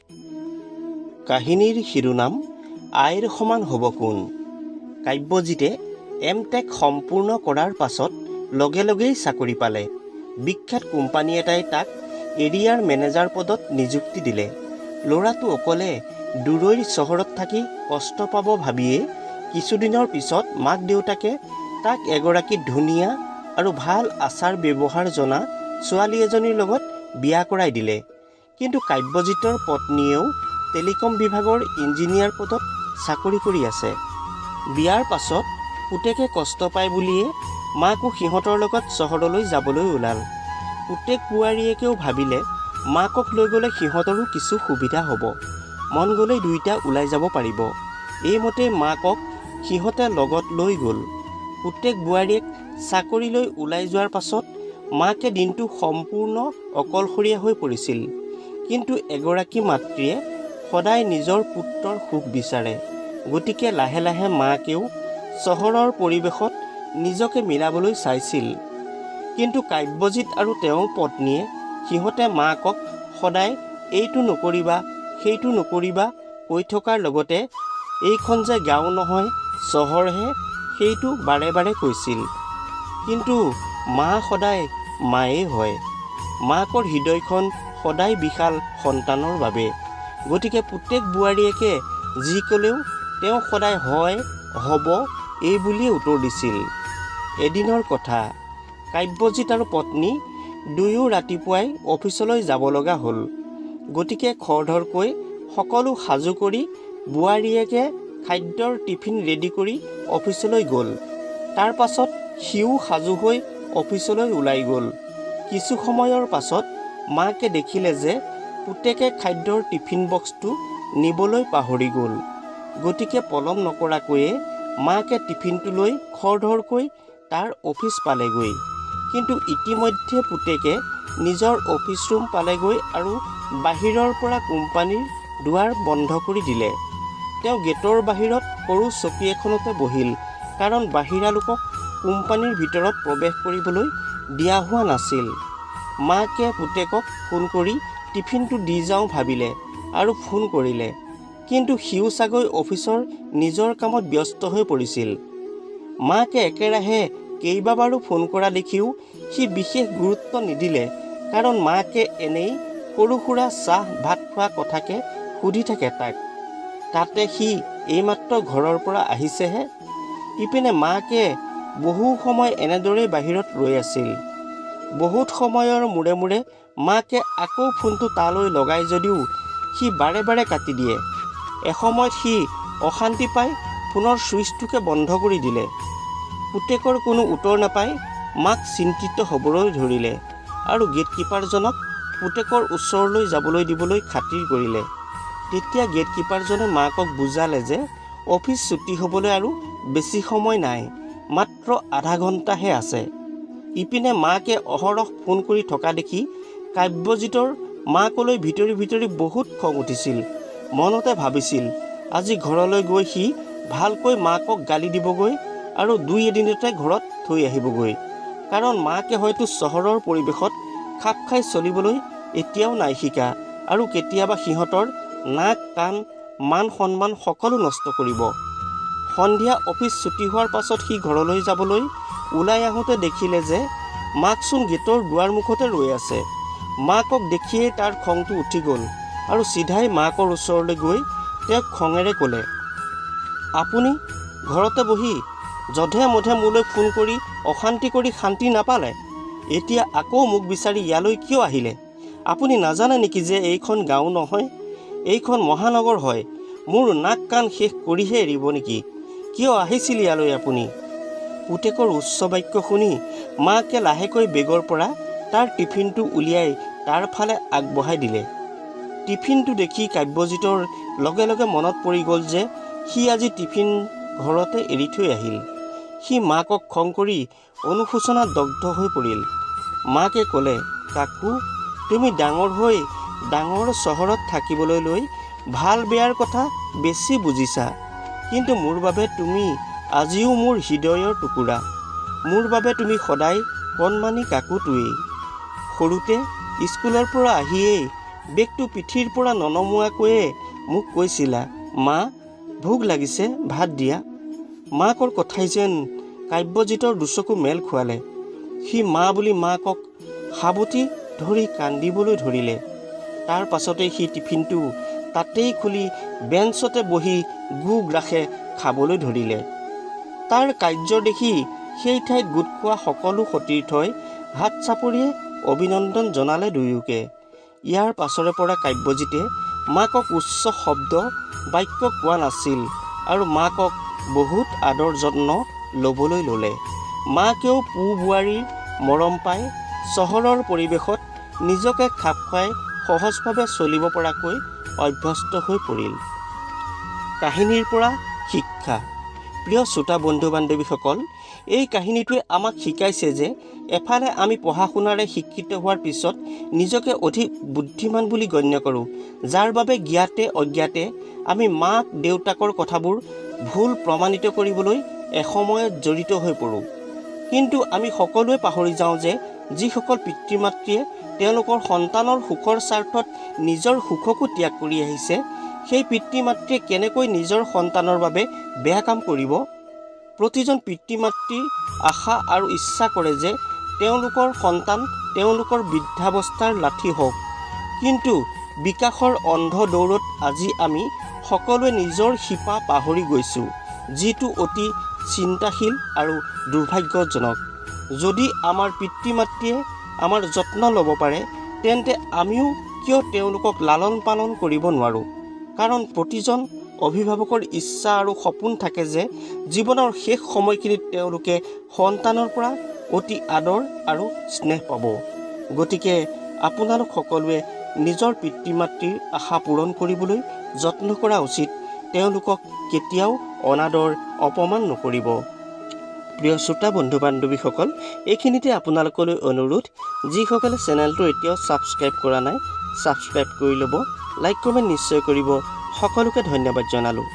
কাহিনীৰ শিৰোনাম আইৰ সমান হ'ব কোন। কাব্যজিতে এম.টেক সম্পূৰ্ণ কৰাৰ পাছত লগে লগেই চাকৰি পালে। বিখ্যাত কোম্পানী এটাই তাক এৰিয়াৰ মেনেজাৰ পদত নিযুক্তি দিলে। ল'ৰাটো অকলে দূৰৈৰ চহৰত থাকি কষ্ট পাব ভাবিয়েই কিছুদিনৰ পিছত মাক দেউতাকে তাক এগৰাকী ধুনীয়া আৰু ভাল আচাৰ ব্যৱহাৰ জনা ছোৱালী এজনীৰ লগত বিয়া কৰাই দিলে। কিন্তু কাব্যজিতৰ পত্নীয়েও টেলিকম বিভাগৰ ইঞ্জিনিয়াৰ পদত চাকৰি কৰি আছে। বিয়াৰ পাছত পুতেকে কষ্ট পায় বুলিয়ে মাকো সিহঁতৰ লগত চহৰলৈ যাবলৈ ওলাল। পুতেক বোৱাৰীয়েকেও ভাবিলে মাকক লৈ গ'লে সিহঁতৰো কিছু সুবিধা হ'ব, মন গ'লেই দুয়োটা ওলাই যাব পাৰিব। এইমতেই মাকক সিহঁতে লগত লৈ গ'ল। পুতেক বোৱাৰীয়েক চাকৰিলৈ ওলাই যোৱাৰ পাছত মাকে দিনটো সম্পূৰ্ণ অকলশৰীয়া হৈ পৰিছিল। কিন্তু এগৰাকী মাতৃয়ে সদায় নিজৰ পুত্ৰৰ সুখ বিচাৰে। গতিকে লাহে লাহে মাকেও চহৰৰ পৰিৱেশত নিজকে মিলাবলৈ চাইছিল। কিন্তু কাব্যজিত আৰু তেওঁৰ পত্নীয়ে সিহঁতে মাকক সদায় এইটো নকৰিবা সেইটো নকৰিবা কৈ থকাৰ লগতে এইখন যে গাঁও নহয় চহৰহে সেইটো বাৰে বাৰে কৈছিল। কিন্তু মা সদায় মায়েই হয়। মাকৰ হৃদয়খন সদায় বিশাল সন্তানৰ বাবে। গতিকে পুতেক বোৱাৰীয়েকে যি ক'লেও তেওঁ সদায় হয় হ'ব এই বুলিয়ে উত্তৰ দিছিল। এদিনৰ কথা, কাব্যজিত আৰু পত্নী দুয়ো ৰাতিপুৱাই অফিচলৈ যাব লগা হ'ল। গতিকে খৰধৰকৈ সকলো সাজু কৰি বোৱাৰীয়েকে খাদ্যৰ টিফিন ৰেডি কৰি অফিচলৈ গ'ল। তাৰ পাছত সিও সাজু হৈ অফিচলৈ ওলাই গ'ল। কিছু সময়ৰ পাছত মাকে দেখিলে যে পুতেকে খাদ্যৰ টিফিন বক্সটো নিবলৈ পাহৰি গ'ল। গতিকে পলম নকৰাকৈয়ে মাকে টিফিনটো লৈ খৰধৰকৈ তাৰ অফিচ পালেগৈ। কিন্তু ইতিমধ্যে পুতেকে নিজৰ অফিচ ৰুম পালেগৈ আৰু বাহিৰৰ পৰা কোম্পানীৰ দুৱাৰ বন্ধ কৰি দিলে। তেওঁ গেটৰ বাহিৰত সৰু চকী এখনতে বহিল, কাৰণ বাহিৰা লোকক কোম্পানীৰ ভিতৰত প্ৰৱেশ কৰিবলৈ দিয়া হোৱা নাছিল। মাকে পুতেকক ফোন কৰি টিফিনটো দি যাওঁ ভাবিলে আৰু ফোন কৰিলে। কিন্তু সিও চাগৈ অফিচৰ নিজৰ কামত ব্যস্ত হৈ পৰিছিল। মাকে একেৰাহে কেইবাবাৰো ফোন কৰা দেখিও সি বিশেষ গুৰুত্ব নিদিলে, কাৰণ মাকে এনেই সৰু সুৰা চাহ ভাত খোৱা কথাকে সুধি থাকে তাক। তাতে সি এইমাত্ৰ ঘৰৰ পৰা আহিছেহে। ইপিনে মাকে বহু সময় এনেদৰেই বাহিৰত ৰৈ আছিল। বহুত সময়ৰ মূৰে মূৰে মাকে আকৌ ফোনটো তালৈ লগাই যদিও সি বাৰে বাৰে কাটি দিয়ে। এসময়ত সি অশান্তি পাই ফোনৰ ছুইচটোকে বন্ধ কৰি দিলে। পুতেকৰ কোনো উত্তৰ নাপাই মাক চিন্তিত হ'বলৈ ধৰিলে আৰু গেটকিপাৰজনক পুতেকৰ ওচৰলৈ যাবলৈ দিবলৈ খাতিৰ কৰিলে। তেতিয়া গেটকিপাৰজনে মাকক বুজালে যে অফিচ ছুটি হ'বলৈ আৰু বেছি সময় নাই, মাত্ৰ আধা ঘণ্টাহে আছে। ইপিনে মাকে অহৰহ ফোন কৰি থকা দেখি কাব্যজিতৰ মাকলৈ ভিতৰি ভিতৰি বহুত খং উঠিছিল। মনতে ভাবিছিল আজি ঘৰলৈ গৈ সি ভালকৈ মাকক গালি দিবগৈ আৰু দুই এদিনতে ঘৰত থৈ আহিবগৈ। কাৰণ মাকে হয়তো চহৰৰ পৰিৱেশত খাপ খাই চলিবলৈ এতিয়াও নাই শিকা আৰু কেতিয়াবা সিহঁতৰ নাক কাণ মান সন্মান সকলো নষ্ট কৰিব। সন্ধিয়া অফিচ ছুটি হোৱাৰ পাছত সি ঘৰলৈ যাবলৈ ওলাই আহোঁতে দেখিলে যে মাকচোন গেটৰ দুৱাৰ মুখতে ৰৈ আছে। মাকক দেখিয়েই তাৰ খংটো উঠি গ'ল আৰু চিধাই মাকৰ ওচৰলৈ গৈ তেওঁক খঙেৰে ক'লে, আপুনি ঘৰতে বহি যধে মধে মোলৈ ফোন কৰি অশান্তি কৰি শান্তি নাপালে, এতিয়া আকৌ মোক বিচাৰি ইয়ালৈ কিয় আহিলে? আপুনি নাজানে নেকি যে এইখন গাঁও নহয়, এইখন মহানগৰ হয়? মোৰ নাক কাণ শেষ কৰিহে এৰিব নেকি? কিয় আহিছিল ইয়ালৈ আপুনি? পুতেকৰ উচ্চ বাক্য শুনি মাকে লাহেকৈ বেগৰ পৰা তাৰ টিফিনটো উলিয়াই তাৰ ফালে আগবঢ়াই দিলে। টিফিনটো দেখি কাব্যজিতৰ লগে লগে মনত পৰি গ'ল যে সি আজি টিফিন ঘৰতে এৰি থৈ আহিল। সি মাকক খং কৰি অনুশোচনাত দগ্ধ হৈ পৰিল। মাকে ক'লে, কাকু তুমি ডাঙৰ হৈ ডাঙৰ চহৰত থাকিবলৈ লৈ ভাল বেয়াৰ কথা বেছি বুজিছা, কিন্তু মোৰ বাবে তুমি আজিও মোৰ হৃদয়ৰ টুকুৰা। মোৰ বাবে তুমি সদায় কণমানি কাকুটোৱেই। সৰুতে স্কুলৰ পৰা আহিয়েই বেগটো পিঠিৰ পৰা ননমোৱাকৈয়ে মোক কৈছিলা, মা ভোক লাগিছে, ভাত দিয়া। মাকৰ কথাই যেন কাব্যজিতৰ দুচকু মেল খোৱালে। সি মা বুলি মাকক সাবটি ধৰি কান্দিবলৈ ধৰিলে। তাৰ পাছতেই সি টিফিনটো তাতেই খুলি বেঞ্চতে বহি গোগ্ৰাসে খাবলৈ ধৰিলে। তাৰ কাৰ্য দেখি সেই ঠাইত গোট খোৱা সকলো সতীৰ্থই হাত চাপৰিয়ে অভিনন্দন জনালে দুয়োকে। ইয়াৰ পাছৰে পৰা কাব্যজিতে মাকক উচ্চ শব্দ বাক্য কোৱা নাছিল আৰু মাকক বহুত আদৰ যত্ন ল'বলৈ ল'লে। মাকেও পো বোৱাৰীৰ মৰম পাই চহৰৰ পৰিৱেশত নিজকে খাপ খুৱাই সহজভাৱে চলিব পৰাকৈ অভ্যস্ত হৈ পৰিল। কাহিনীৰ পৰা শিক্ষা। প্ৰিয় শ্ৰোতা বন্ধু বান্ধৱীসকল, এই কাহিনীটোৱে আমাক শিকাইছে যে এফালে আমি পঢ়া শুনাৰে শিক্ষিত হোৱাৰ পিছত নিজকে অধিক বুদ্ধিমান বুলি গণ্য কৰোঁ, যাৰ বাবে জ্ঞাতে অজ্ঞাতে আমি মাক দেউতাকৰ কথাবোৰ ভুল প্ৰমাণিত কৰিবলৈ এসময়ত জড়িত হৈ পৰোঁ। কিন্তু আমি সকলোৱে পাহৰি যাওঁ যে যিসকল পিতৃ মাতৃয়ে তেওঁলোকৰ সন্তানৰ সুখৰ স্বাৰ্থত নিজৰ সুখকো ত্যাগ কৰি আহিছে, সেই পিতৃ মাতৃয়ে কেনেকৈ নিজৰ সন্তানৰ বাবে বেয়া কাম কৰিব। প্ৰতিজন পিতৃ মাতৃৰ আশা আৰু ইচ্ছা কৰে যে তেওঁলোকৰ সন্তান তেওঁলোকৰ বৃদ্ধাৱস্থাৰ লাঠি হওক। কিন্তু বিকাশৰ অন্ধ দৌৰত আজি আমি সকলোৱে নিজৰ শিপা পাহৰি গৈছোঁ, যিটো অতি চিন্তাশীল আৰু দুৰ্ভাগ্যজনক। যদি আমাৰ পিতৃ মাতৃয়ে আমাৰ যত্ন ল'ব পাৰে, তেন্তে আমিও কিয় তেওঁলোকক লালন পালন কৰিব নোৱাৰোঁ? কাৰণ প্ৰতিজন অভিভাৱকৰ ইচ্ছা আৰু সপোন থাকে যে জীৱনৰ শেষ সময়খিনিত তেওঁলোকে সন্তানৰ পৰা অতি আদৰ আৰু স্নেহ পাব। গতিকে আপোনালোক সকলোৱে নিজৰ পিতৃ মাতৃৰ আশা পূৰণ কৰিবলৈ যত্ন কৰা উচিত। তেওঁলোকক কেতিয়াও অনাদৰ অপমান নকৰিব। প্ৰিয় শ্ৰোতা বন্ধু বান্ধৱীসকল, এইখিনিতে আপোনালোকলৈ অনুৰোধ, যিসকলে চেনেলটো এতিয়াও ছাবস্ক্ৰাইব কৰা নাই, ছাবস্ক্ৰাইব কৰি ল'ব, লাইক কমেণ্ট নিশ্চয় কৰিব। সকলোকে ধন্যবাদ জনালোঁ।